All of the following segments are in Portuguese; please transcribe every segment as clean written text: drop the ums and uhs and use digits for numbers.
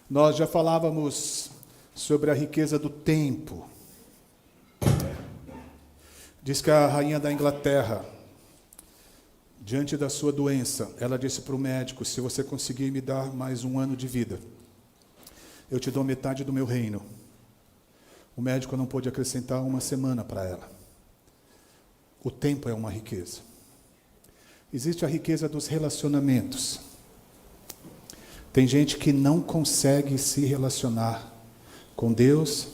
Nós já falávamos sobre a riqueza do tempo. Diz que a rainha da Inglaterra, diante da sua doença, ela disse para o médico: se você conseguir me dar mais um ano de vida, eu te dou metade do meu reino. O médico não pôde acrescentar uma semana para ela. O tempo é uma riqueza. Existe a riqueza dos relacionamentos. Tem gente que não consegue se relacionar com Deus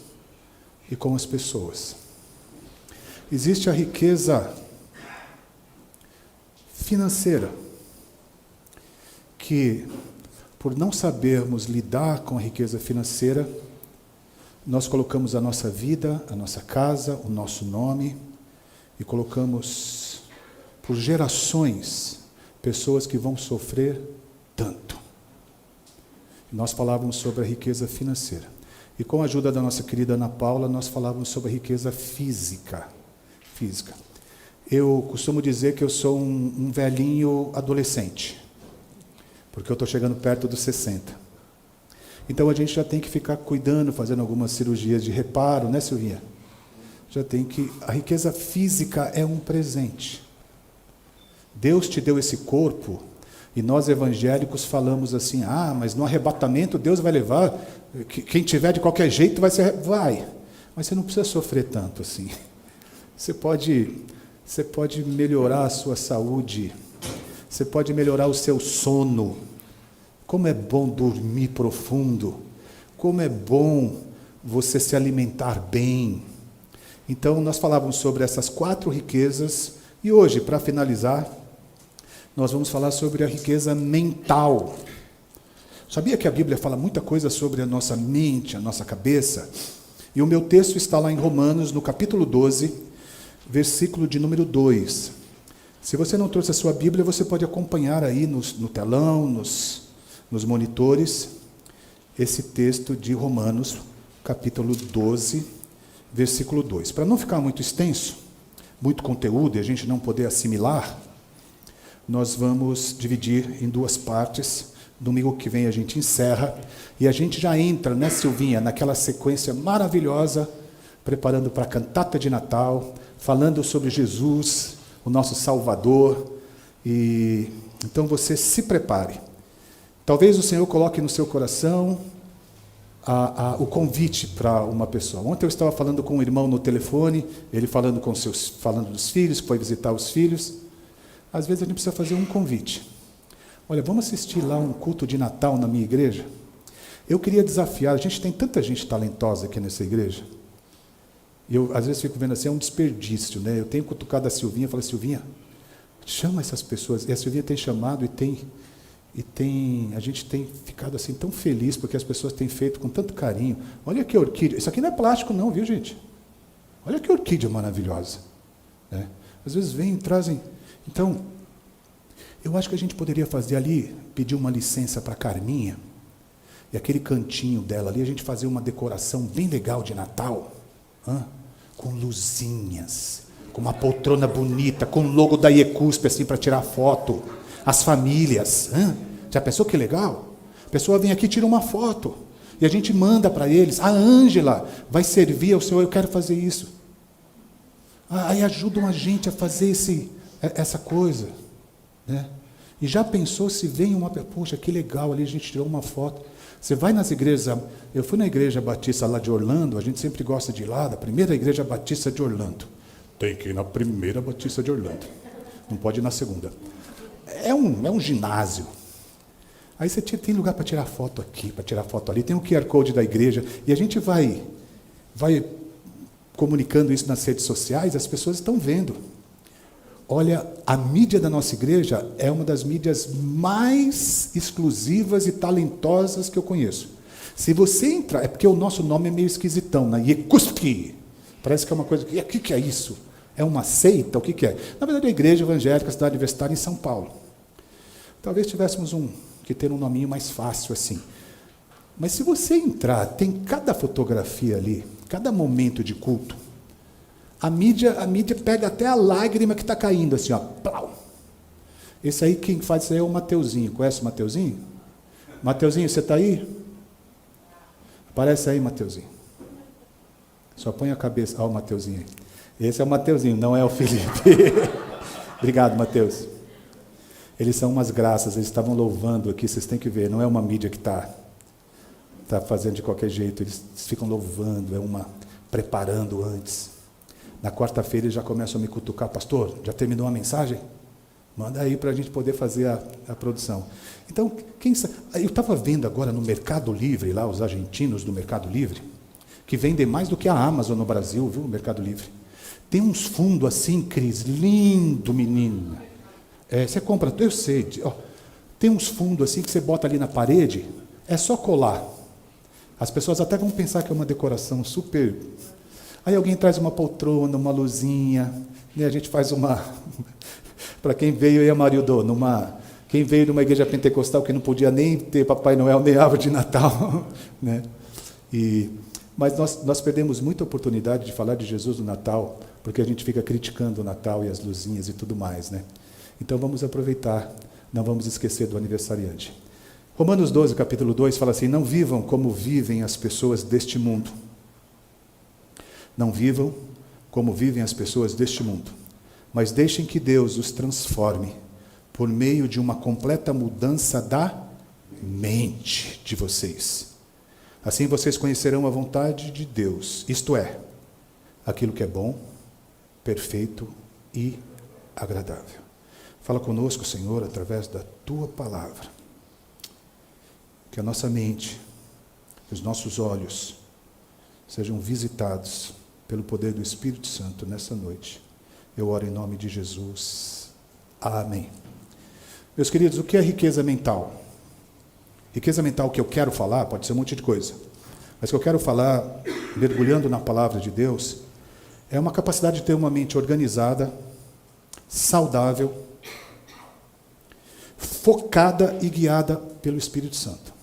e com as pessoas. Existe a riqueza financeira, que, por não sabermos lidar com a riqueza financeira, nós colocamos a nossa vida, a nossa casa, o nosso nome, e colocamos por gerações pessoas que vão sofrer tanto. Nós falávamos sobre a riqueza financeira. E com a ajuda da nossa querida Ana Paula, nós falávamos sobre a riqueza física. Eu costumo dizer que eu sou um velhinho adolescente, porque eu estou chegando perto dos 60. Então a gente já tem que ficar cuidando, fazendo algumas cirurgias de reparo, né, Silvinha? A riqueza física é um presente. Deus te deu esse corpo, e nós evangélicos falamos assim: mas no arrebatamento Deus vai levar, quem tiver de qualquer jeito vai. Mas você não precisa sofrer tanto assim. Você pode melhorar a sua saúde, você pode melhorar o seu sono. Como é bom dormir profundo, como é bom você se alimentar bem. Então, nós falávamos sobre essas 4 riquezas, e hoje, para finalizar, nós vamos falar sobre a riqueza mental. Sabia que a Bíblia fala muita coisa sobre a nossa mente, a nossa cabeça? E o meu texto está lá em Romanos, no capítulo 12, versículo de número 2. Se você não trouxe a sua Bíblia, você pode acompanhar aí no telão, nos monitores, esse texto de Romanos, capítulo 12, versículo 2. Para não ficar muito extenso, muito conteúdo, e a gente não poder assimilar, nós vamos dividir em 2 partes. Domingo que vem a gente encerra, e a gente já entra, né, Silvinha, naquela sequência maravilhosa, preparando para a cantata de Natal, falando sobre Jesus, o nosso Salvador. E então você se prepare. Talvez o Senhor coloque no seu coração o convite para uma pessoa. Ontem eu estava falando com um irmão no telefone, ele falando dos filhos, foi visitar os filhos. Às vezes a gente precisa fazer um convite. Olha, vamos assistir lá um culto de Natal na minha igreja? Eu queria desafiar, a gente tem tanta gente talentosa aqui nessa igreja. E eu, às vezes, fico vendo assim, é um desperdício, né? Eu tenho cutucado a Silvinha, falei: Silvinha, chama essas pessoas. E a Silvinha tem chamado a gente tem ficado assim tão feliz, porque as pessoas têm feito com tanto carinho. Olha que orquídea, isso aqui não é plástico não, viu, gente? Olha que orquídea maravilhosa. Né? Às vezes vêm e trazem. Então, eu acho que a gente poderia fazer ali, pedir uma licença para a Carminha, e aquele cantinho dela ali, a gente fazer uma decoração bem legal de Natal, com luzinhas, com uma poltrona bonita, com o logo da IECUSP assim para tirar foto, as famílias. Já pensou que legal? A pessoa vem aqui e tira uma foto, e a gente manda para eles: a Ângela vai servir ao Senhor, eu quero fazer isso. Aí ajudam a gente a fazer essa coisa. Né? E já pensou se vem poxa, que legal, ali a gente tirou uma foto. Você vai nas igrejas, eu fui na igreja batista lá de Orlando, a gente sempre gosta de ir lá, da primeira igreja batista de Orlando. Tem que ir na primeira batista de Orlando, não pode ir na segunda. É um ginásio. Aí você tem lugar para tirar foto aqui, para tirar foto ali, tem o QR Code da igreja, e a gente vai comunicando isso nas redes sociais, as pessoas estão vendo. Olha, a mídia da nossa igreja é uma das mídias mais exclusivas e talentosas que eu conheço. Se você entrar, é porque o nosso nome é meio esquisitão, né? IECUSP. Parece que é uma coisa, o que é isso? É uma seita? O que é? Na verdade, é a Igreja Evangélica Cidade Universitária em São Paulo. Talvez tivéssemos que ter um nominho mais fácil assim. Mas se você entrar, tem cada fotografia ali, cada momento de culto. A mídia pega até a lágrima que está caindo, assim, ó. Plau. Esse aí, quem faz isso aí é o Mateuzinho. Conhece o Mateuzinho? Mateuzinho, você está aí? Aparece aí, Mateuzinho. Só põe a cabeça. Olha o Mateuzinho aí. Esse é o Mateuzinho, não é o Felipe. Obrigado, Mateus. Eles são umas graças, eles estavam louvando aqui, vocês têm que ver, não é uma mídia que está fazendo de qualquer jeito, eles ficam louvando, preparando antes. Na quarta-feira eles já começam a me cutucar, pastor, já terminou a mensagem? Manda aí para a gente poder fazer a produção. Então, eu estava vendo agora no Mercado Livre, lá os argentinos do Mercado Livre, que vendem mais do que a Amazon no Brasil, viu, o Mercado Livre. Tem uns fundos assim, Cris, lindo, menina. Você compra, eu sei, tem uns fundos assim que você bota ali na parede, é só colar. As pessoas até vão pensar que é uma decoração super... Aí alguém traz uma poltrona, uma luzinha, né? A gente faz uma... Para quem veio aí, Amarildo, quem veio de uma igreja pentecostal que não podia nem ter Papai Noel, nem árvore de Natal, né? Mas nós perdemos muita oportunidade de falar de Jesus no Natal, porque a gente fica criticando o Natal e as luzinhas e tudo mais, né? Então vamos aproveitar, não vamos esquecer do aniversariante. Romanos 12, capítulo 2, fala assim, não vivam como vivem as pessoas deste mundo. Não vivam como vivem as pessoas deste mundo, mas deixem que Deus os transforme por meio de uma completa mudança da mente de vocês. Assim vocês conhecerão a vontade de Deus, isto é, aquilo que é bom, perfeito e agradável. Fala conosco, Senhor, através da Tua palavra. Que a nossa mente, os nossos olhos, sejam visitados pelo poder do Espírito Santo nessa noite. Eu oro em nome de Jesus. Amém. Meus queridos, o que é riqueza mental? Riqueza mental que eu quero falar, pode ser um monte de coisa, mas que eu quero falar, mergulhando na palavra de Deus, é uma capacidade de ter uma mente organizada, saudável, focada e guiada pelo Espírito Santo.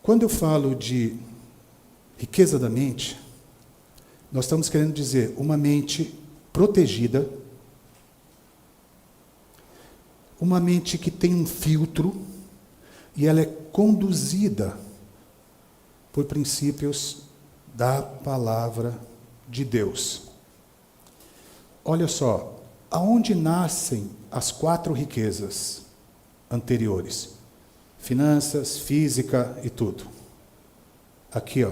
Quando eu falo de riqueza da mente, nós estamos querendo dizer uma mente protegida, uma mente que tem um filtro e ela é conduzida por princípios da palavra de Deus. Olha só, aonde nascem as 4 riquezas anteriores? Finanças, física e tudo. Aqui,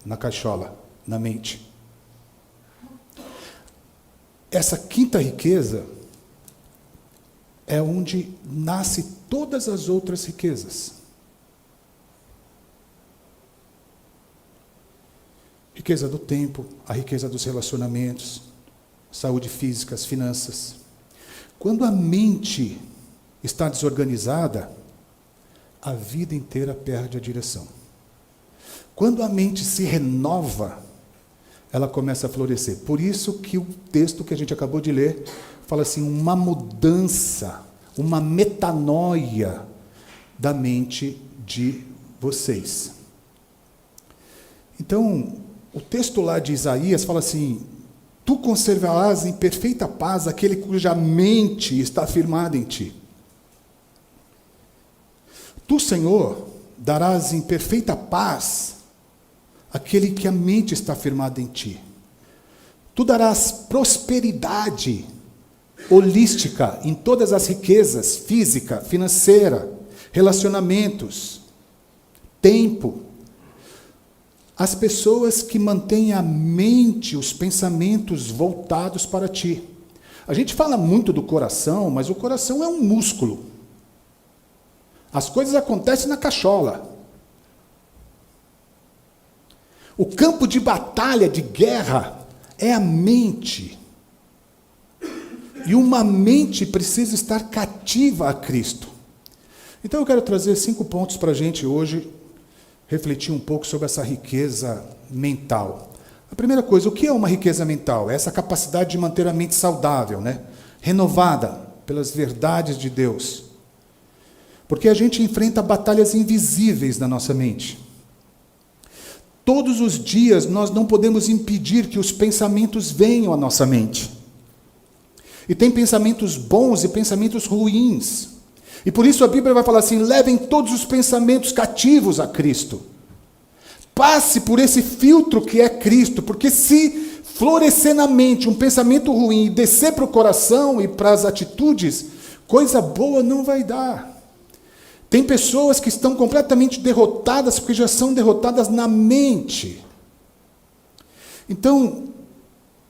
na caixola, na mente. Essa 5ª riqueza é onde nasce todas as outras riquezas. Riqueza do tempo, a riqueza dos relacionamentos, saúde física, as finanças. Quando a mente está desorganizada, a vida inteira perde a direção. Quando a mente se renova, ela começa a florescer. Por isso que o texto que a gente acabou de ler fala assim, uma mudança, uma metanoia da mente de vocês. Então, o texto lá de Isaías fala assim, tu conservarás em perfeita paz aquele cuja mente está firmada em ti. Tu, Senhor, darás em perfeita paz aquele que a mente está firmada em ti. Tu darás prosperidade holística em todas as riquezas, física, financeira, relacionamentos, tempo. As pessoas que mantêm a mente, os pensamentos voltados para ti. A gente fala muito do coração, mas o coração é um músculo. As coisas acontecem na cachola. O campo de batalha, de guerra, é a mente. E uma mente precisa estar cativa a Cristo. Então eu quero trazer 5 pontos para a gente hoje, refletir um pouco sobre essa riqueza mental. A primeira coisa, o que é uma riqueza mental? É essa capacidade de manter a mente saudável, né? Renovada pelas verdades de Deus. Porque a gente enfrenta batalhas invisíveis na nossa mente. Todos os dias nós não podemos impedir que os pensamentos venham à nossa mente. E tem pensamentos bons e pensamentos ruins. E por isso a Bíblia vai falar assim: levem todos os pensamentos cativos a Cristo. Passe por esse filtro que é Cristo, porque se florescer na mente um pensamento ruim e descer para o coração e para as atitudes, coisa boa não vai dar. Tem pessoas que estão completamente derrotadas, porque já são derrotadas na mente. Então,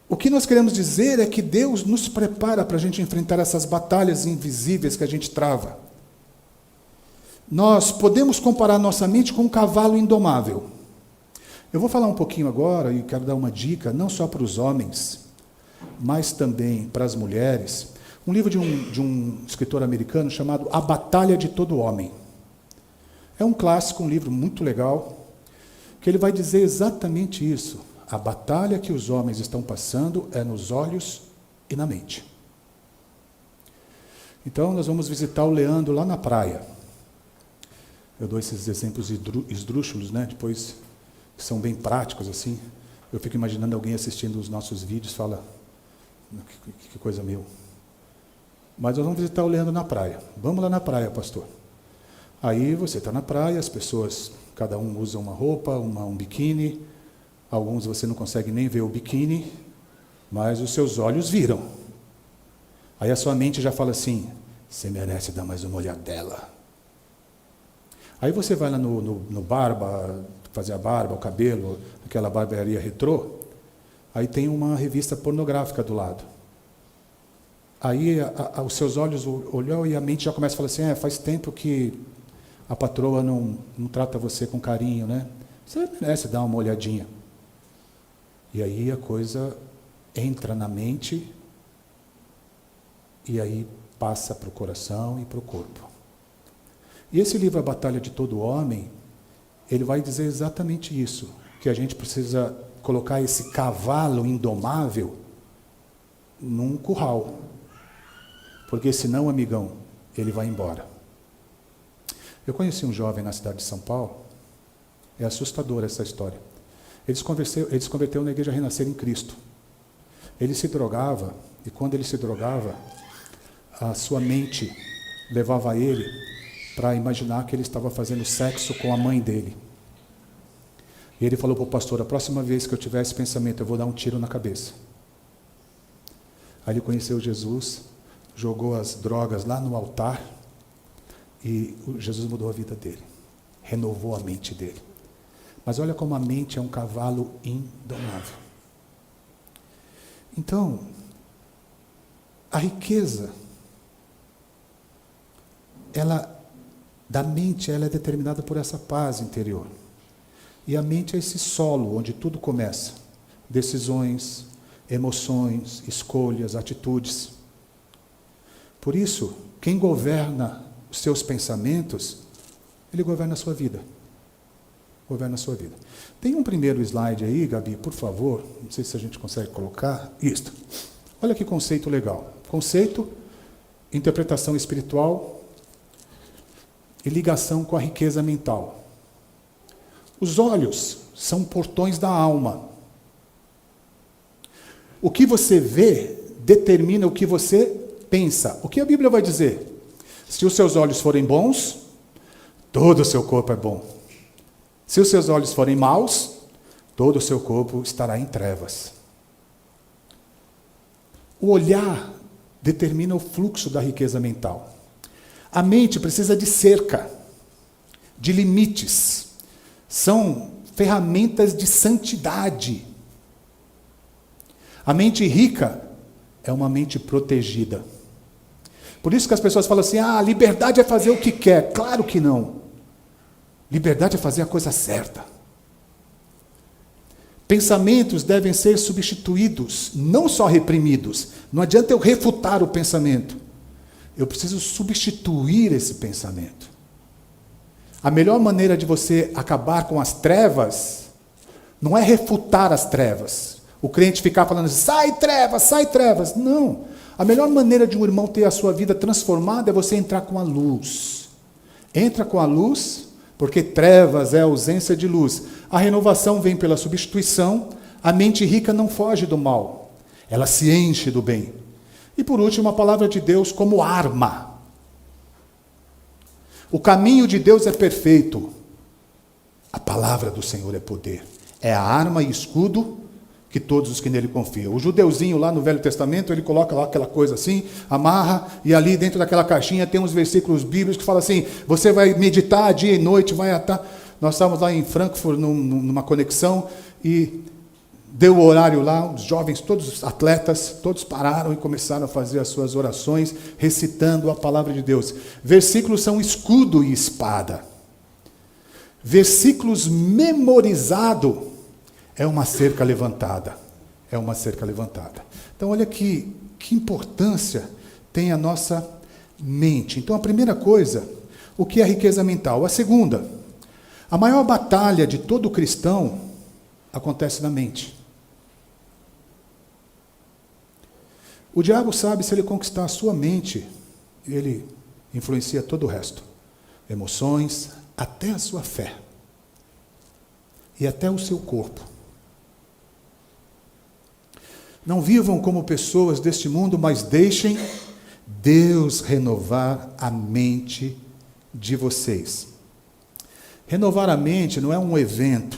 o que nós queremos dizer é que Deus nos prepara para a gente enfrentar essas batalhas invisíveis que a gente trava. Nós podemos comparar nossa mente com um cavalo indomável. Eu vou falar um pouquinho agora e quero dar uma dica, não só para os homens, mas também para as mulheres. Um livro de um escritor americano chamado A Batalha de Todo Homem. É um clássico, um livro muito legal, que ele vai dizer exatamente isso. A batalha que os homens estão passando é nos olhos e na mente. Então, nós vamos visitar o Leandro lá na praia. Eu dou esses exemplos esdrúxulos, né? Depois, que são bem práticos, assim. Eu fico imaginando alguém assistindo os nossos vídeos e fala, que coisa meu. Mas nós vamos visitar o Leandro na praia. Vamos lá na praia, pastor. Aí você está na praia, as pessoas, cada um usa uma roupa, um biquíni. Alguns você não consegue nem ver o biquíni, mas os seus olhos viram. Aí a sua mente já fala assim, você merece dar mais uma olhadela. Aí você vai lá no barba, fazer a barba, o cabelo, aquela barbearia retrô, aí tem uma revista pornográfica do lado. Aí os seus olhos olham e a mente já começa a falar assim, faz tempo que a patroa não trata você com carinho, né? Você merece dar uma olhadinha. E aí a coisa entra na mente e aí passa para o coração e para o corpo. E esse livro, A Batalha de Todo Homem, ele vai dizer exatamente isso, que a gente precisa colocar esse cavalo indomável num curral. Porque senão, amigão, ele vai embora. Eu conheci um jovem na cidade de São Paulo, é assustadora essa história. Ele se converteu na Igreja Renascer em Cristo. Ele se drogava, e quando ele se drogava, a sua mente levava ele para imaginar que ele estava fazendo sexo com a mãe dele. E ele falou para o pastor, a próxima vez que eu tiver esse pensamento, eu vou dar um tiro na cabeça. Aí ele conheceu Jesus, jogou as drogas lá no altar, e Jesus mudou a vida dele, renovou a mente dele. Mas olha como a mente é um cavalo indomável. Então, a riqueza, da mente, ela é determinada por essa paz interior. E a mente é esse solo onde tudo começa. Decisões, emoções, escolhas, atitudes. Por isso, quem governa os seus pensamentos, ele governa a sua vida. Governa a sua vida. Tem um primeiro slide aí, Gabi, por favor. Não sei se a gente consegue colocar. Isso. Olha que conceito legal. Conceito, interpretação espiritual e ligação com a riqueza mental. Os olhos são portões da alma. O que você vê determina o que você pensa. O que a Bíblia vai dizer? Se os seus olhos forem bons, todo o seu corpo é bom. Se os seus olhos forem maus, todo o seu corpo estará em trevas. O olhar determina o fluxo da riqueza mental. A mente precisa de cerca, de limites. São ferramentas de santidade. A mente rica é uma mente protegida. Por isso que as pessoas falam assim, liberdade é fazer o que quer. Claro que não. Liberdade é fazer a coisa certa. Pensamentos devem ser substituídos, não só reprimidos. Não adianta eu refutar o pensamento. Eu preciso substituir esse pensamento. A melhor maneira de você acabar com as trevas não é refutar as trevas. O crente ficar falando assim, sai trevas, sai trevas. Não. A melhor maneira de um irmão ter a sua vida transformada é você entrar com a luz. Entra com a luz, porque trevas é a ausência de luz. A renovação vem pela substituição. A mente rica não foge do mal. Ela se enche do bem. E por último, a palavra de Deus como arma. O caminho de Deus é perfeito. A palavra do Senhor é poder. É a arma e escudo que todos os que nele confiam. O judeuzinho lá no Velho Testamento, ele coloca lá aquela coisa assim, amarra, e ali dentro daquela caixinha tem uns versículos bíblicos que falam assim, você vai meditar dia e noite, vai atar. Nós estávamos lá em Frankfurt, numa conexão, e deu o horário lá, os jovens, todos os atletas, todos pararam e começaram a fazer as suas orações, recitando a palavra de Deus. Versículos são escudo e espada. Versículos memorizados é uma cerca levantada. É uma cerca levantada. Então, olha que importância tem a nossa mente. Então, a primeira coisa, o que é riqueza mental? A segunda, a maior batalha de todo cristão acontece na mente. O diabo sabe, se ele conquistar a sua mente, ele influencia todo o resto. Emoções, até a sua fé. E até o seu corpo. Não vivam como pessoas deste mundo, mas deixem Deus renovar a mente de vocês. Renovar a mente não é um evento,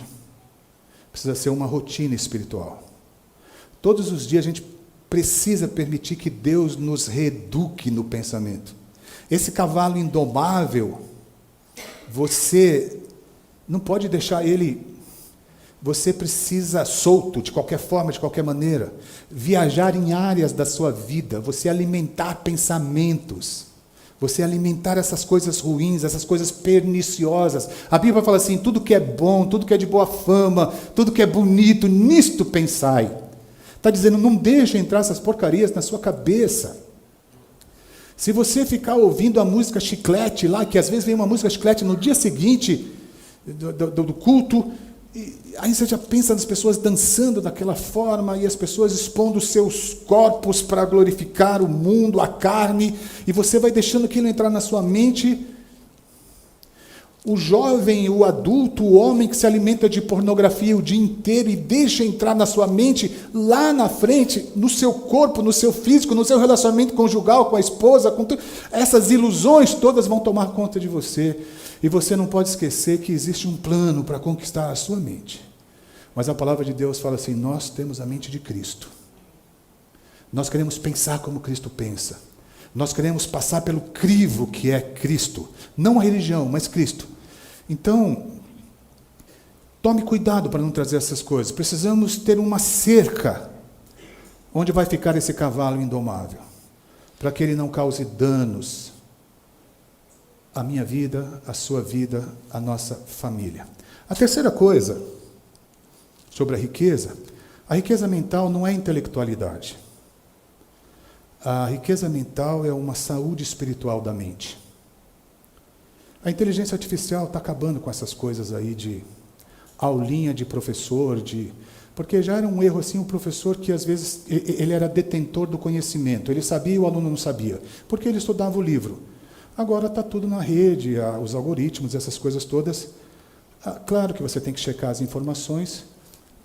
precisa ser uma rotina espiritual. Todos os dias a gente precisa permitir que Deus nos reeduque no pensamento. Esse cavalo indomável, você não pode deixar ele... Você precisa, solto, de qualquer forma, de qualquer maneira, viajar em áreas da sua vida, você alimentar pensamentos, você alimentar essas coisas ruins, essas coisas perniciosas. A Bíblia fala assim, tudo que é bom, tudo que é de boa fama, tudo que é bonito, nisto pensai. Está dizendo, não deixe entrar essas porcarias na sua cabeça. Se você ficar ouvindo a música chiclete lá, que às vezes vem uma música chiclete no dia seguinte do culto... Aí você já pensa nas pessoas dançando daquela forma e as pessoas expondo seus corpos para glorificar o mundo, a carne, e você vai deixando aquilo entrar na sua mente. O jovem, o adulto, o homem que se alimenta de pornografia o dia inteiro e deixa entrar na sua mente, lá na frente, no seu corpo, no seu físico, no seu relacionamento conjugal com a esposa, essas ilusões todas vão tomar conta de você. E você não pode esquecer que existe um plano para conquistar a sua mente. Mas a palavra de Deus fala assim, nós temos a mente de Cristo. Nós queremos pensar como Cristo pensa. Nós queremos passar pelo crivo que é Cristo. Não a religião, mas Cristo. Então, tome cuidado para não trazer essas coisas. Precisamos ter uma cerca onde vai ficar esse cavalo indomável, para que ele não cause danos à minha vida, à sua vida, à nossa família. A terceira coisa sobre a riqueza mental não é intelectualidade. A riqueza mental é uma saúde espiritual da mente. A inteligência artificial está acabando com essas coisas aí de aulinha de professor, porque já era um erro assim, o professor que às vezes ele era detentor do conhecimento, ele sabia e o aluno não sabia, porque ele estudava o livro. Agora está tudo na rede, os algoritmos, essas coisas todas. Claro que você tem que checar as informações,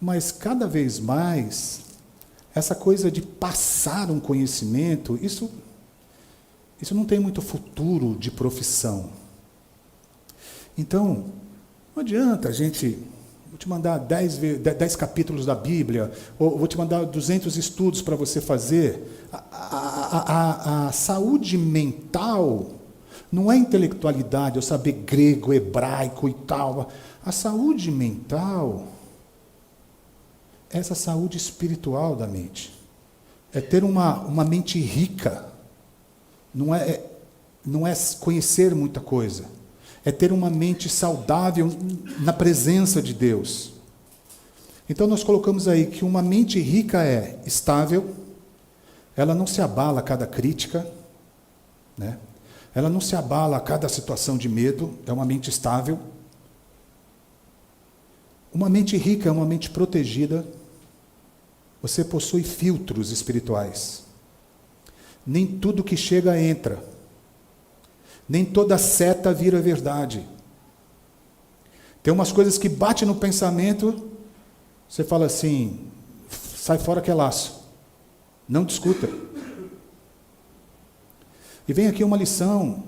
mas cada vez mais, essa coisa de passar um conhecimento, isso não tem muito futuro de profissão. Então, não adianta a gente... Vou te mandar 10 capítulos da Bíblia, ou vou te mandar 200 estudos para você fazer. A saúde mental... Não é intelectualidade, eu saber grego, hebraico e tal. A saúde mental é essa saúde espiritual da mente. É ter uma mente rica. Não é conhecer muita coisa. É ter uma mente saudável na presença de Deus. Então nós colocamos aí que uma mente rica é estável, ela não se abala a cada crítica, né? Ela não se abala a cada situação de medo, é uma mente estável. Uma mente rica é uma mente protegida. Você possui filtros espirituais. Nem tudo que chega entra. Nem toda seta vira verdade. Tem umas coisas que batem no pensamento, você fala assim, sai fora que é laço. Não discuta. E vem aqui uma lição.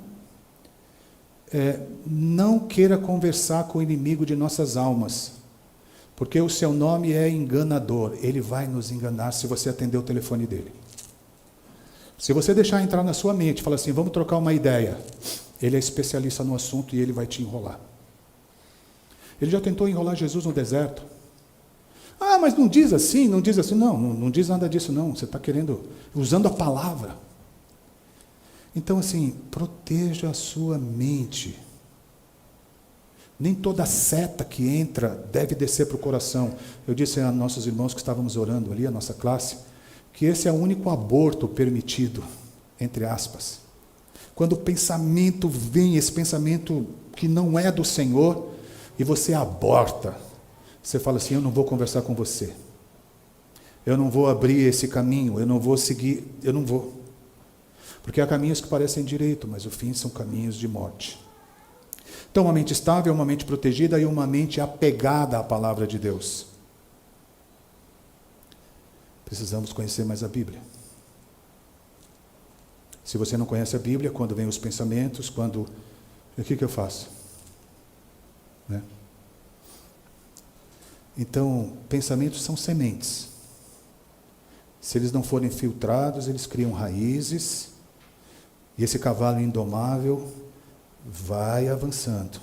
não queira conversar com o inimigo de nossas almas, porque o seu nome é enganador. Ele vai nos enganar se você atender o telefone dele. Se você deixar entrar na sua mente, falar assim, vamos trocar uma ideia, ele é especialista no assunto e ele vai te enrolar. Ele já tentou enrolar Jesus no deserto. Ah, mas não diz assim, não diz assim. Não diz nada disso não. Você está usando a palavra. Então, assim, proteja a sua mente. Nem toda seta que entra deve descer para o coração. Eu disse a nossos irmãos que estávamos orando ali, a nossa classe, que esse é o único aborto permitido, entre aspas. Quando o pensamento vem, esse pensamento que não é do Senhor, e você aborta, você fala assim, eu não vou conversar com você. Eu não vou abrir esse caminho, eu não vou seguir, eu não vou. Porque há caminhos que parecem direito, mas o fim são caminhos de morte. Então, uma mente estável, uma mente protegida e uma mente apegada à palavra de Deus. Precisamos conhecer mais a Bíblia. Se você não conhece a Bíblia, quando vem os pensamentos, o que eu faço? Né? Então, pensamentos são sementes. Se eles não forem filtrados, eles criam raízes, e esse cavalo indomável vai avançando.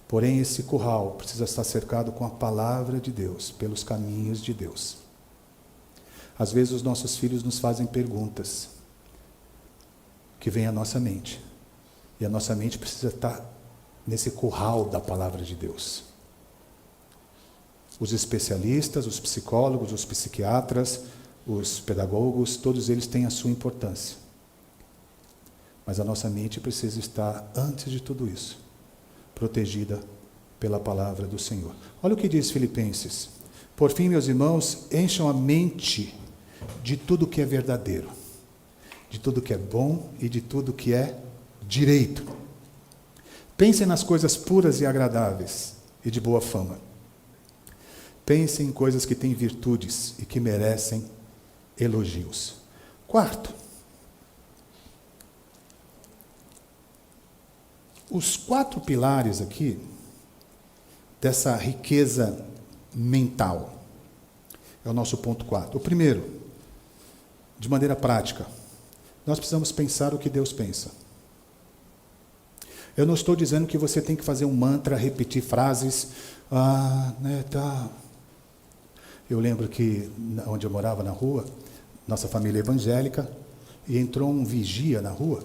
Porém, esse curral precisa estar cercado com a palavra de Deus, pelos caminhos de Deus. Às vezes os nossos filhos nos fazem perguntas que vêm à nossa mente. E a nossa mente precisa estar nesse curral da palavra de Deus. Os especialistas, os psicólogos, os psiquiatras, os pedagogos, todos eles têm a sua importância. Mas a nossa mente precisa estar, antes de tudo isso, protegida pela palavra do Senhor. Olha o que diz Filipenses. Por fim, meus irmãos, encham a mente de tudo que é verdadeiro, de tudo que é bom e de tudo que é direito. Pensem nas coisas puras e agradáveis e de boa fama. Pensem em coisas que têm virtudes e que merecem elogios. Quarto, os 4 pilares aqui dessa riqueza mental. É o nosso ponto 4. O primeiro, de maneira prática, nós precisamos pensar o que Deus pensa. Eu não estou dizendo que você tem que fazer um mantra, repetir frases. Eu lembro que, onde eu morava na rua, nossa família evangélica, e entrou um vigia na rua.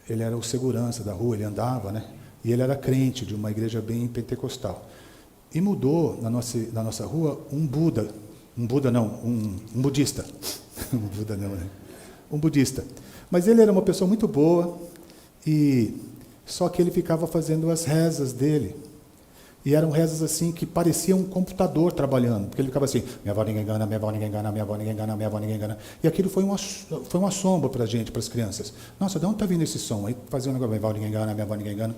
Ele era o segurança da rua, ele andava, né? E ele era crente de uma igreja bem pentecostal. E mudou na nossa rua um budista. Um Buda não, né? Um budista. Mas ele era uma pessoa muito boa, só que ele ficava fazendo as rezas dele. E eram rezas assim que pareciam um computador trabalhando, porque ele ficava assim, minha avó ninguém engana, minha avó ninguém engana, minha avó ninguém engana, minha avó ninguém engana. E aquilo foi um assombro para a gente, para as crianças. Nossa, de onde está vindo esse som? Aí fazia um negócio, minha avó ninguém engana, minha avó ninguém engana.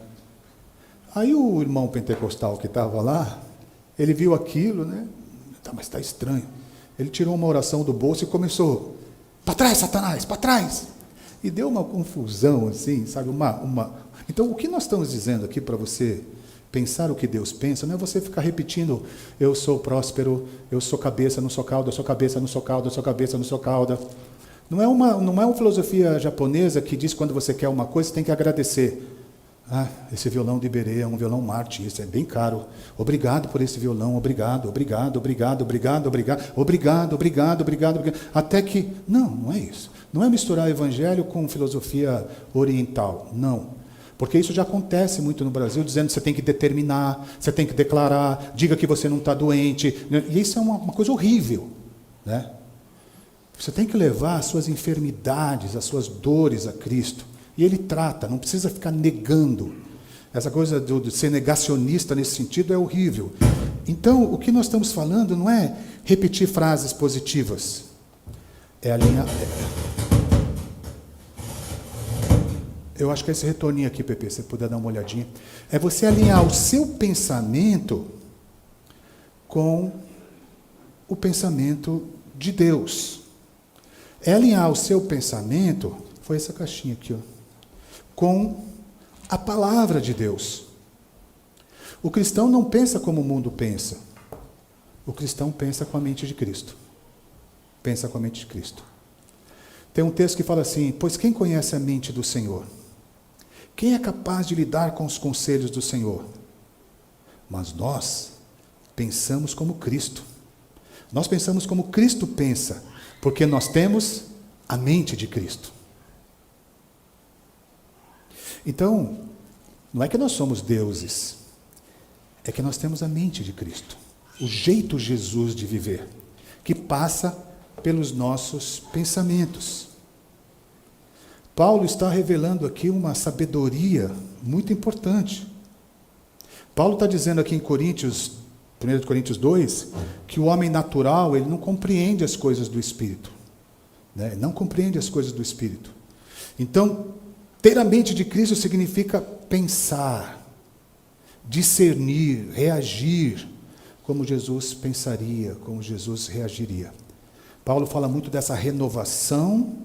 Aí o irmão pentecostal que estava lá, ele viu aquilo, né? Mas está estranho. Ele tirou uma oração do bolso e começou, para trás, Satanás, para trás. E deu uma confusão, assim, sabe? Então, o que nós estamos dizendo aqui para você pensar o que Deus pensa, não é você ficar repetindo, eu sou próspero, eu sou cabeça, não sou cauda, eu sou cabeça, não sou cauda, eu sou cabeça, não sou cauda. Não é uma filosofia japonesa que diz que quando você quer uma coisa, você tem que agradecer. Esse violão de Iberê é um violão Martin, isso é bem caro. Obrigado por esse violão, obrigado. Até que, não é isso. Não é misturar evangelho com filosofia oriental, não. Porque isso já acontece muito no Brasil, dizendo que você tem que determinar, você tem que declarar, diga que você não está doente. E isso é uma coisa horrível, né? Você tem que levar as suas enfermidades, as suas dores a Cristo. E Ele trata, não precisa ficar negando. Essa coisa de ser negacionista nesse sentido é horrível. Então, o que nós estamos falando não é repetir frases positivas. É alinhar... Eu acho que é esse retorninho aqui, Pepe, se você puder dar uma olhadinha. É você alinhar o seu pensamento com o pensamento de Deus. É alinhar o seu pensamento, foi essa caixinha aqui, ó, com a palavra de Deus. O cristão não pensa como o mundo pensa. O cristão pensa com a mente de Cristo. Pensa com a mente de Cristo. Tem um texto que fala assim: pois quem conhece a mente do Senhor? Quem é capaz de lidar com os conselhos do Senhor? Mas nós pensamos como Cristo. Nós pensamos como Cristo pensa, porque nós temos a mente de Cristo. Então, não é que nós somos deuses, é que nós temos a mente de Cristo, o jeito Jesus de viver, que passa pelos nossos pensamentos. Paulo está revelando aqui uma sabedoria muito importante. Paulo está dizendo aqui em Coríntios, 1 Coríntios 2, que o homem natural, ele não compreende as coisas do Espírito. Né? Não compreende as coisas do Espírito. Então, ter a mente de Cristo significa pensar, discernir, reagir, como Jesus pensaria, como Jesus reagiria. Paulo fala muito dessa renovação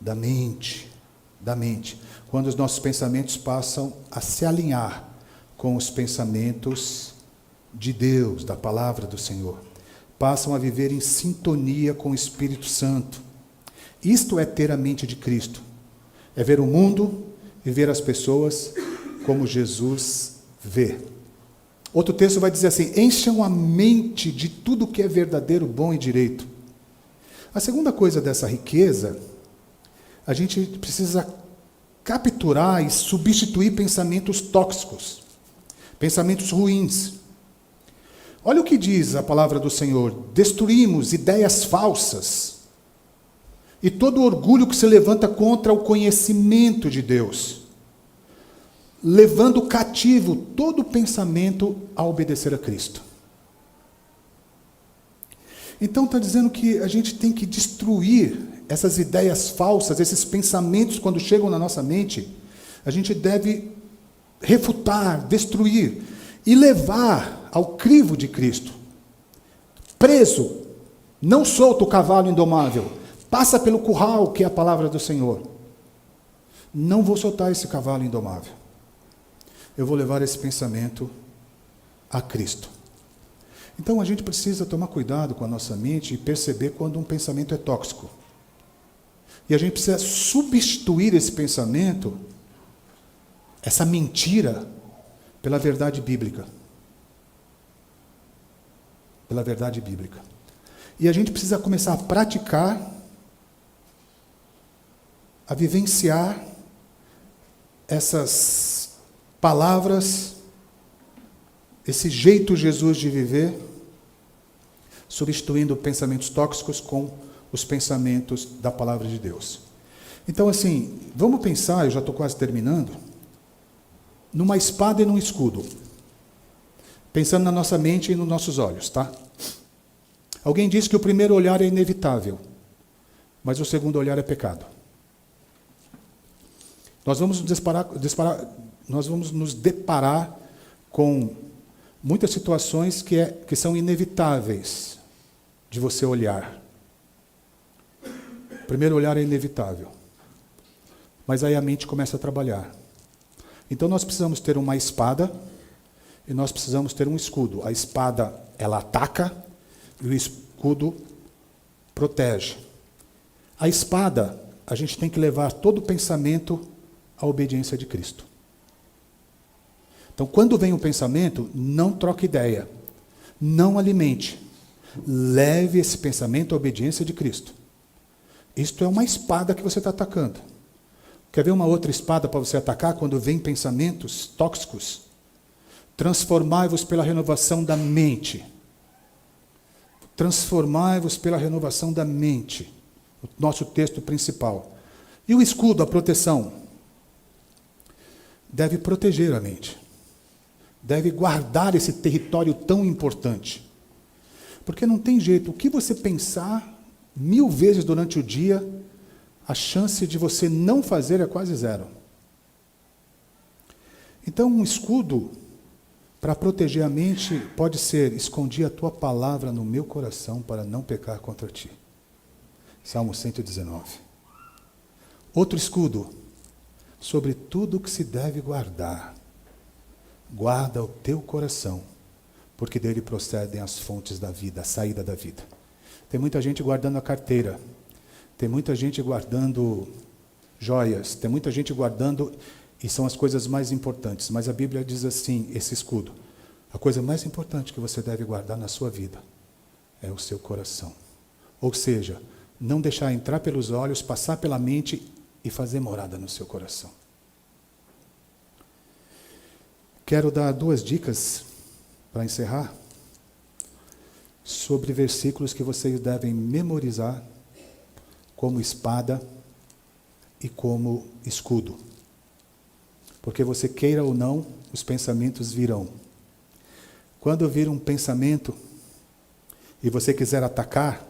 da mente, quando os nossos pensamentos passam a se alinhar com os pensamentos de Deus, da palavra do Senhor. Passam a viver em sintonia com o Espírito Santo. Isto é ter a mente de Cristo. É ver o mundo e ver as pessoas como Jesus vê. Outro texto vai dizer assim: encham a mente de tudo que é verdadeiro, bom e direito. A segunda coisa dessa riqueza, a gente precisa capturar e substituir pensamentos tóxicos, pensamentos ruins. Olha o que diz a palavra do Senhor: destruímos ideias falsas e todo orgulho que se levanta contra o conhecimento de Deus, levando cativo todo pensamento a obedecer a Cristo. Então está dizendo que a gente tem que destruir essas ideias falsas, esses pensamentos quando chegam na nossa mente, a gente deve refutar, destruir e levar ao crivo de Cristo. Preso, não solta o cavalo indomável, passa pelo curral que é a palavra do Senhor. Não vou soltar esse cavalo indomável. Eu vou levar esse pensamento a Cristo. Então a gente precisa tomar cuidado com a nossa mente e perceber quando um pensamento é tóxico. E a gente precisa substituir esse pensamento, essa mentira, pela verdade bíblica. Pela verdade bíblica. E a gente precisa começar a praticar, a vivenciar essas palavras, esse jeito Jesus de viver, substituindo pensamentos tóxicos com os pensamentos da palavra de Deus. Então, assim, vamos pensar, eu já estou quase terminando, numa espada e num escudo. Pensando na nossa mente e nos nossos olhos, tá? Alguém disse que o primeiro olhar é inevitável, mas o segundo olhar é pecado. Nós vamos nos deparar com muitas situações que são inevitáveis de você olhar. O primeiro olhar é inevitável, mas aí a mente começa a trabalhar. Então nós precisamos ter uma espada e nós precisamos ter um escudo. A espada, ela ataca e o escudo protege. A espada, a gente tem que levar todo o pensamento à obediência de Cristo. Então, quando vem um pensamento, não troque ideia, não alimente. Leve esse pensamento à obediência de Cristo. Isto é uma espada que você está atacando. Quer ver uma outra espada para você atacar quando vem pensamentos tóxicos? Transformai-vos pela renovação da mente. Transformai-vos pela renovação da mente. O nosso texto principal. E o escudo, a proteção, deve proteger a mente. Deve guardar esse território tão importante. Porque não tem jeito, o que você pensar 1000 vezes durante o dia, a chance de você não fazer é quase zero. Então, um escudo para proteger a mente pode ser: escondi a tua palavra no meu coração para não pecar contra ti. Salmo 119. Outro escudo: sobre tudo que se deve guardar. Guarda o teu coração, porque dele procedem as fontes da vida, a saída da vida. Tem muita gente guardando a carteira, tem muita gente guardando joias, tem muita gente guardando, e são as coisas mais importantes, mas a Bíblia diz assim, esse escudo, a coisa mais importante que você deve guardar na sua vida é o seu coração. Ou seja, não deixar entrar pelos olhos, passar pela mente e fazer morada no seu coração. Quero dar 2 dicas para encerrar sobre versículos que vocês devem memorizar como espada e como escudo. Porque você queira ou não, os pensamentos virão. Quando vir um pensamento e você quiser atacar,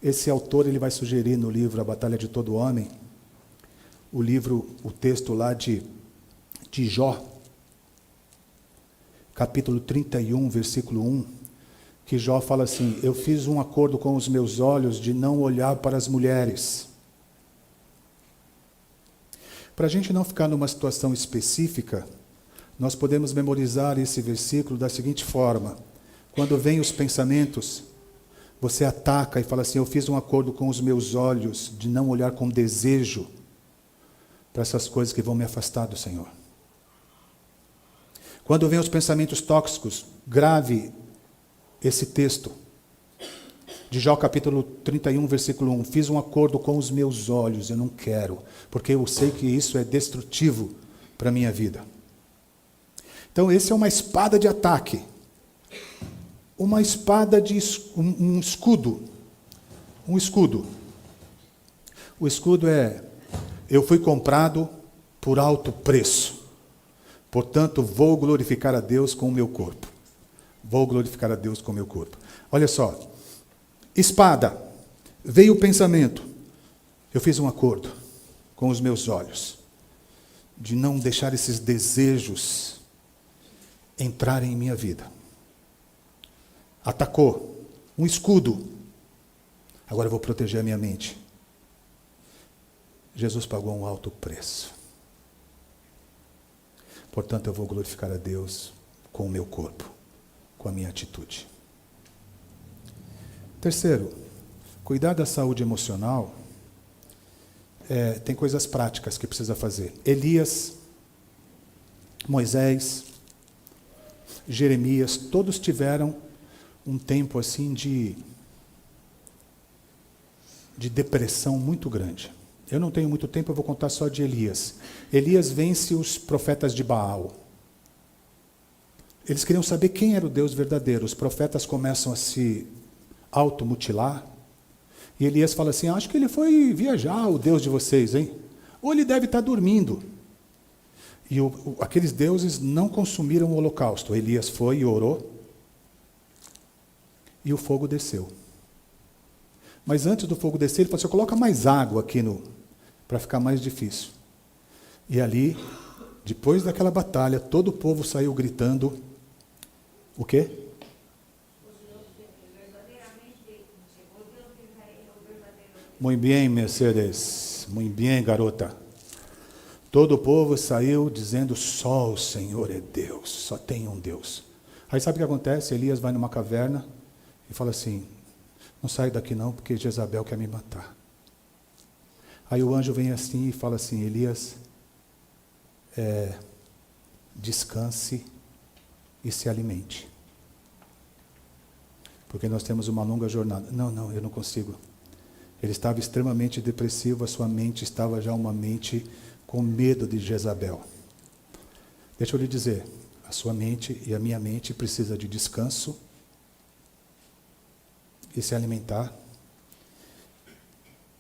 esse autor ele vai sugerir no livro A Batalha de Todo Homem, o texto lá de Jó, capítulo 31, versículo 1, que Jó fala assim: eu fiz um acordo com os meus olhos de não olhar para as mulheres. Para a gente não ficar numa situação específica, nós podemos memorizar esse versículo da seguinte forma: quando vêm os pensamentos, você ataca e fala assim: eu fiz um acordo com os meus olhos de não olhar com desejo para essas coisas que vão me afastar do Senhor. Quando vêm os pensamentos tóxicos, grave esse texto de Jó capítulo 31, versículo 1. Fiz um acordo com os meus olhos, eu não quero, porque eu sei que isso é destrutivo para a minha vida. Então esse é uma espada de ataque. Uma espada de um escudo. Um escudo. O escudo é: eu fui comprado por alto preço. Portanto, vou glorificar a Deus com o meu corpo. Vou glorificar a Deus com o meu corpo. Olha só. Espada. Veio o pensamento. Eu fiz um acordo com os meus olhos de não deixar esses desejos entrarem em minha vida. Atacou. Um escudo. Agora eu vou proteger a minha mente. Jesus pagou um alto preço. Portanto, eu vou glorificar a Deus com o meu corpo, com a minha atitude. Terceiro, cuidar da saúde emocional, tem coisas práticas que precisa fazer. Elias, Moisés, Jeremias, todos tiveram um tempo assim de depressão muito grande. Eu não tenho muito tempo, eu vou contar só de Elias. Elias vence os profetas de Baal. Eles queriam saber quem era o Deus verdadeiro. Os profetas começam a se automutilar. E Elias fala assim: acho que ele foi viajar, o Deus de vocês, hein? Ou ele deve estar dormindo. E aqueles deuses não consumiram o holocausto. Elias foi e orou. E o fogo desceu. Mas antes do fogo descer, ele falou assim: coloca mais água aqui para ficar mais difícil. E ali, depois daquela batalha, todo o povo saiu gritando, o quê? Muito bem, Mercedes. Muito bem, garota. Todo o povo saiu dizendo: só o Senhor é Deus, só tem um Deus. Aí sabe o que acontece? Elias vai numa caverna e fala assim: não saio daqui não, porque Jezabel quer me matar. Aí o anjo vem assim e fala assim: Elias, descanse e se alimente. Porque nós temos uma longa jornada. Não, eu não consigo. Ele estava extremamente depressivo, a sua mente estava já uma mente com medo de Jezabel. Deixa eu lhe dizer, a sua mente e a minha mente precisa de descanso e se alimentar.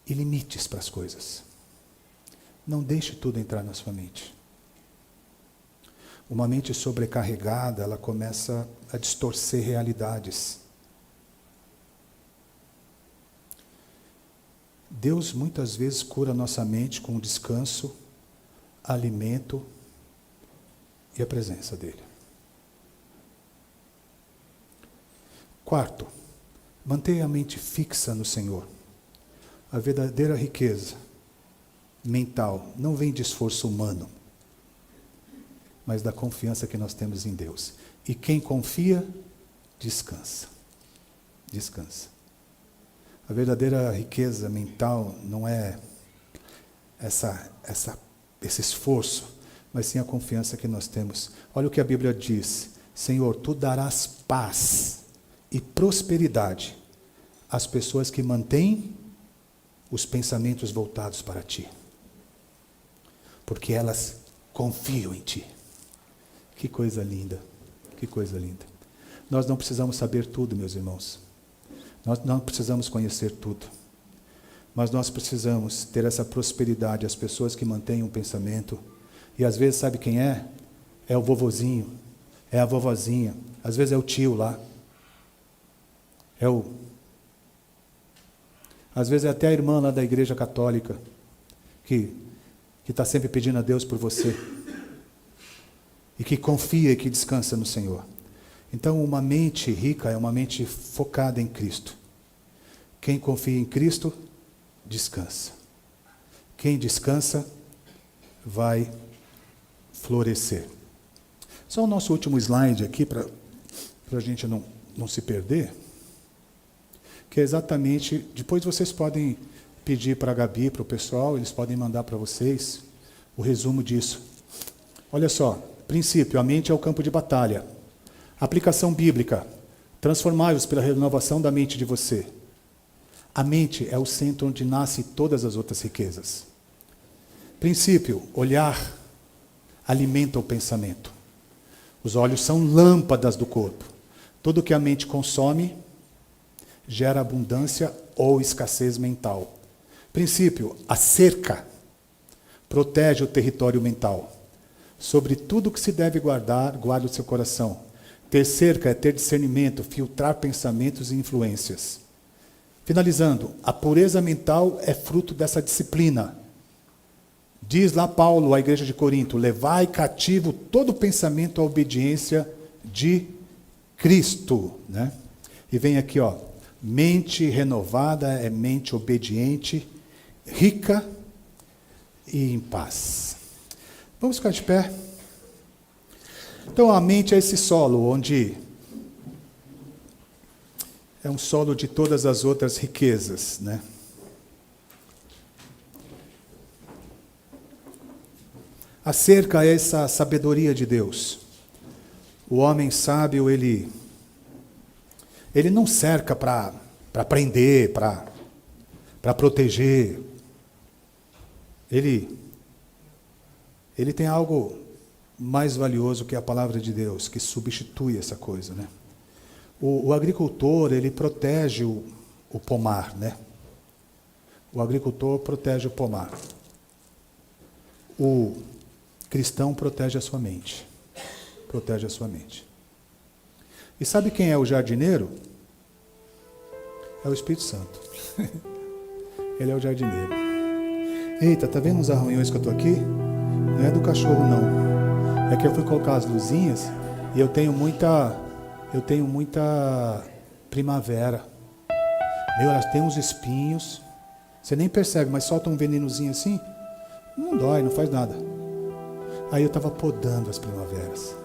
E limites para as coisas. Não deixe tudo entrar na sua mente. Uma mente sobrecarregada, ela começa a distorcer realidades. Deus muitas vezes cura a nossa mente com descanso, alimento e a presença dEle. Quarto, mantenha a mente fixa no Senhor. A verdadeira riqueza mental não vem de esforço humano, mas da confiança que nós temos em Deus. E quem confia, descansa. Descansa. A verdadeira riqueza mental não é esse esforço, mas sim a confiança que nós temos. Olha o que a Bíblia diz: Senhor, tu darás paz e prosperidade às pessoas que mantêm os pensamentos voltados para ti, porque elas confiam em ti. Que coisa linda, que coisa linda. Nós não precisamos saber tudo, meus irmãos. Nós não precisamos conhecer tudo. Mas nós precisamos ter essa prosperidade, as pessoas que mantêm um pensamento. E às vezes, sabe quem é? É o vovozinho, é a vovozinha, às vezes é o tio lá. Às vezes é até a irmã lá da igreja católica, que está sempre pedindo a Deus por você. E que confia e que descansa no Senhor. Então, uma mente rica é uma mente focada em Cristo. Quem confia em Cristo, descansa. Quem descansa, vai florescer. Só o nosso último slide aqui, para a gente não se perder, que é exatamente, depois vocês podem pedir para a Gabi, para o pessoal, eles podem mandar para vocês o resumo disso. Olha só, princípio, a mente é o campo de batalha. Aplicação bíblica, transformai-vos pela renovação da mente de você. A mente é o centro onde nascem todas as outras riquezas. Princípio, olhar alimenta o pensamento. Os olhos são lâmpadas do corpo. Tudo que a mente consome gera abundância ou escassez mental. Princípio, a cerca protege o território mental. Sobre tudo que se deve guardar, guarde o seu coração. Ter cerca é ter discernimento, filtrar pensamentos e influências. Finalizando, a pureza mental é fruto dessa disciplina. Diz lá Paulo à igreja de Corinto: levai cativo todo pensamento à obediência de Cristo. Né? E vem aqui, ó, mente renovada é mente obediente, rica e em paz. Vamos ficar de pé? Então a mente é esse solo onde é um solo de todas as outras riquezas, né? A cerca é essa sabedoria de Deus. O homem sábio, ele não cerca para prender, para proteger. Ele tem algo mais valioso que a palavra de Deus, que substitui essa coisa, né? O agricultor, ele protege o pomar, né? O agricultor protege o pomar. O cristão protege a sua mente. Protege a sua mente. E sabe quem é o jardineiro? É o Espírito Santo. Ele é o jardineiro. Eita, tá vendo uns arranhões que eu tô aqui? Não é do cachorro, não. É que eu fui colocar as luzinhas e eu tenho muita primavera. Meu, elas têm uns espinhos. Você nem percebe, mas solta um venenozinho assim. Não dói, não faz nada. Aí eu estava podando as primaveras.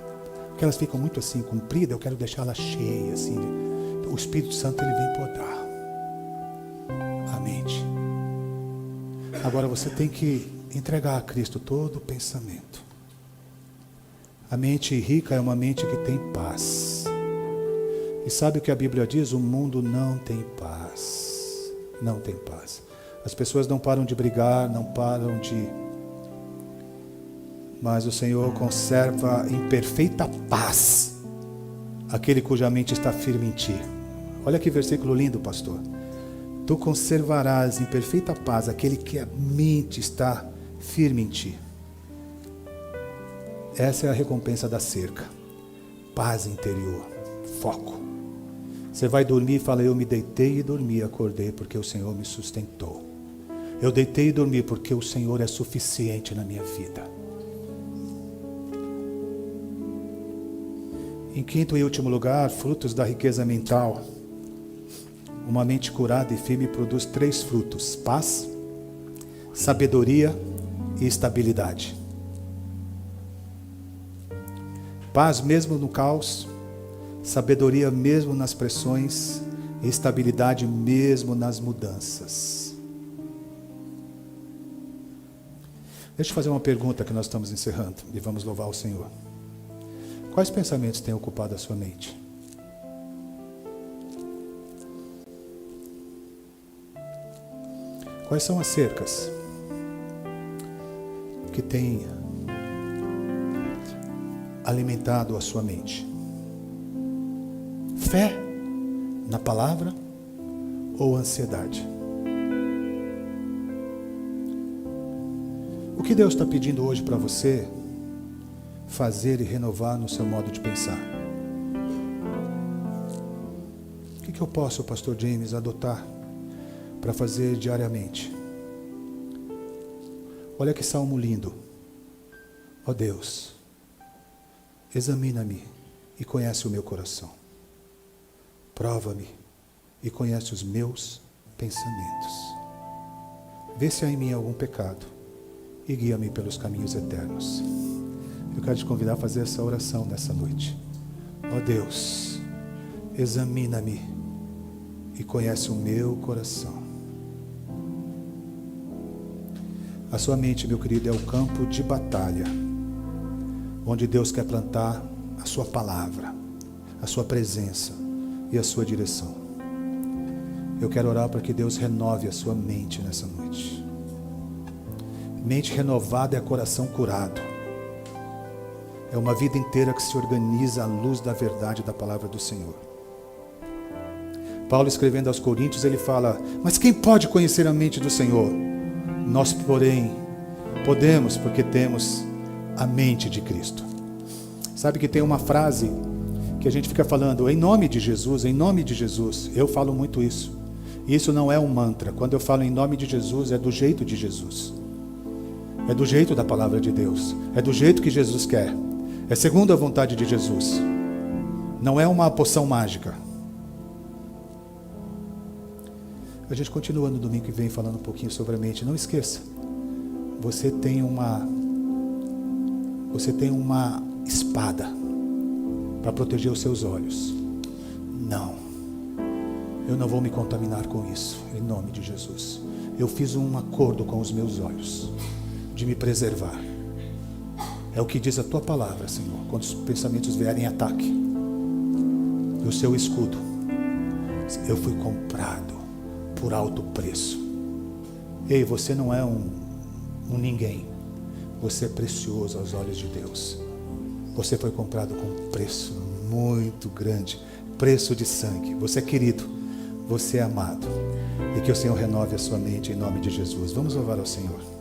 Porque elas ficam muito assim, compridas, eu quero deixá-las cheias, assim. O Espírito Santo, ele vem podar a mente. Agora você tem que entregar a Cristo todo o pensamento. A mente rica é uma mente que tem paz. E sabe o que a Bíblia diz? O mundo não tem paz. Não tem paz. As pessoas não param de brigar, não param de... Mas o Senhor conserva em perfeita paz aquele cuja mente está firme em ti. Olha que versículo lindo, pastor. Tu conservarás em perfeita paz aquele que a mente está firme em ti. Essa é a recompensa da cerca. Paz interior, foco. Você vai dormir e fala: eu me deitei e dormi, acordei porque o Senhor me sustentou. Eu deitei e dormi porque o Senhor é suficiente na minha vida. Em quinto e último lugar, frutos da riqueza mental. Uma mente curada e firme produz 3 frutos: paz, sabedoria e estabilidade. Paz mesmo no caos, sabedoria mesmo nas pressões, e estabilidade mesmo nas mudanças. Deixa eu fazer uma pergunta que nós estamos encerrando e vamos louvar o Senhor. Quais pensamentos têm ocupado a sua mente? Quais são as cercas que têm alimentado a sua mente? Fé na palavra ou ansiedade? O que Deus está pedindo hoje para você fazer e renovar no seu modo de pensar? O que eu posso, pastor James, adotar para fazer diariamente? Olha que salmo lindo. Ó Deus, examina-me e conhece o meu coração. Prova-me e conhece os meus pensamentos. Vê se há em mim algum pecado e guia-me pelos caminhos eternos. Eu quero te convidar a fazer essa oração nessa noite. Ó Deus, examina-me e conhece o meu coração. A sua mente, meu querido, é o campo de batalha, onde Deus quer plantar a sua palavra, a sua presença e a sua direção. Eu quero orar para que Deus renove a sua mente nessa noite. Mente renovada é coração curado. É uma vida inteira que se organiza à luz da verdade da palavra do Senhor. Paulo, escrevendo aos Coríntios, ele fala: mas quem pode conhecer a mente do Senhor? Nós, porém, podemos, porque temos a mente de Cristo. Sabe que tem uma frase que a gente fica falando, em nome de Jesus, em nome de Jesus. Eu falo muito isso. Isso não é um mantra. Quando eu falo em nome de Jesus, é do jeito de Jesus. É do jeito da palavra de Deus. É do jeito que Jesus quer. É segundo a vontade de Jesus. Não é uma poção mágica. A gente continua no domingo que vem falando um pouquinho sobre a mente. Não esqueça, você tem uma espada para proteger os seus olhos. Não, eu não vou me contaminar com isso, em nome de Jesus. Eu fiz um acordo com os meus olhos de me preservar. É o que diz a tua palavra, Senhor, quando os pensamentos vierem em ataque. E o seu escudo: eu fui comprado por alto preço. Ei, você não é um ninguém. Você é precioso aos olhos de Deus. Você foi comprado com um preço muito grande, preço de sangue. Você é querido, você é amado. E que o Senhor renove a sua mente em nome de Jesus. Vamos louvar ao Senhor.